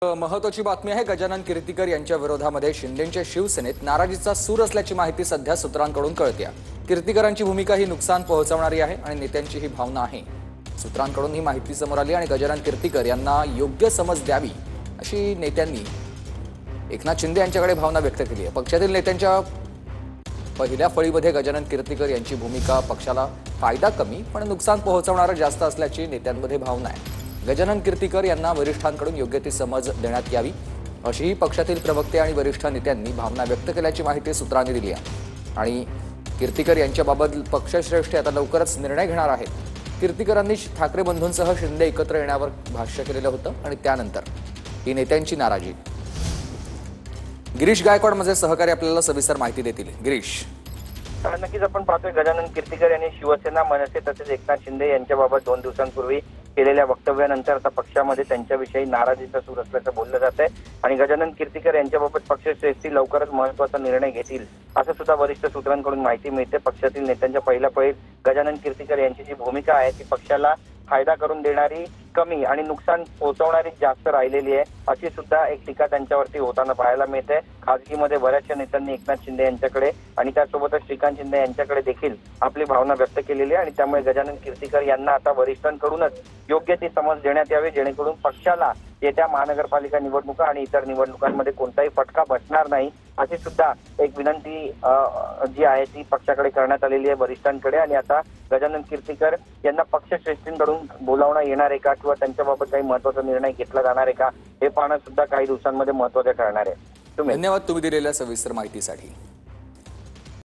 महत्त्वाची बातमी आहे। गजानन कीर्तिकर यांच्या विरोधामध्ये शिंदेच्या शिवसेनेत नाराजीचा सूर असल्याची माहिती सध्या सूत्रांकडून कळते। कीर्तिकरांची भूमिका ही नुकसान पोहोचवणारी आहे आणि नेत्यांची ही भावना आहे। सूत्रांकडून ही माहिती समोर आली आणि गजानन कीर्तिकर यांना योग्य समज द्यावी अशी नेत्यांनी एकनाथ शिंदे यांच्याकडे भावना व्यक्त केली आहे। पक्षातील नेत्यांच्या पहिल्या फळीमध्ये गजानन कीर्तिकर यांची भूमिका पक्षाला फायदा कमी पण नुकसान पोहोचवणारा जास्त असल्याची नेत्यांमध्ये भावना आहे। गजानन कीर्तिकर यांना वरिष्ठांकडून योग्य ती समज देण्यात यावी अशीही पक्षातील प्रवक्ते आणि वरिष्ठ नेत्यांनी भावना व्यक्त केल्याची माहिती सूत्रांनी दिली आहे। आणि कीर्तिकर यांच्याबाबत पक्षश्रेष्ठी आता लवकरच निर्णय घेणार आहेत। कीर्तिकरांनी ठाकरे बंधूंसह शिंदे एकत्र येण्यावर भाष्य केलेलं होतं आणि त्यानंतर ही नेत्यांची नाराजी। गिरीश गायकवाड माझे सहकारी आपल्याला सविस्तर माहिती देतील। गिरीश, नक्कीच आपण पाहतोय गजानन कीर्तिकर यांनी शिवसेना, मनसे तसेच एकनाथ शिंदे यांच्याबाबत 2 दिवसांपूर्वी केलेल्या वक्तव्यानंतर आता पक्षामध्ये त्यांच्याविषयी नाराजीचा सूर असल्याचं बोललं जात आहे आणि गजानन कीर्तिकर यांच्याबाबत पक्षश्रेष्ठी लवकरच महत्त्वाचा निर्णय घेतील असं सुद्धा वरिष्ठ सूत्रांकडून माहिती मिळते। पक्षातील नेत्यांच्या पहिल्या फळीत गजानन कीर्तिकर यांची जी भूमिका आहे ती पक्षाला फायदा करून देणारी कमी आणि नुकसान पोहोचवणारी जास्त राहिलेली आहे अशी सुद्धा एक टीका त्यांच्यावरती होताना पाहायला मिळते। खासगीमध्ये बऱ्याचशा नेत्यांनी एकनाथ शिंदे यांच्याकडे आणि त्यासोबतच श्रीकांत शिंदे यांच्याकडे देखील आपली भावना व्यक्त केलेली आहे आणि त्यामुळे गजानन कीर्तिकर यांना आता वरिष्ठांकडूनच योग्य ती समज देण्यात यावी जेणेकरून पक्षाला येत्या महानगरपालिका निवडणुका आणि इतर निवडणुकांमध्ये कोणताही फटका बसणार नाही अशी सुद्धा एक विनंती जी आहे ती पक्षाकडे करण्यात आलेली आहे वरिष्ठांकडे। आणि आता गजानन कीर्तिकर यांना पक्षश्रेष्ठींकडून बोलावणं येणार आहे का किंवा त्यांच्याबाबत काही महत्त्वाचा निर्णय घेतला जाणार आहे का हे पाहणं सुद्धा काही दिवसांमध्ये महत्त्वाचं ठरणार आहे। धन्यवाद तुम्ही दिलेल्या सविस्तर माहितीसाठी।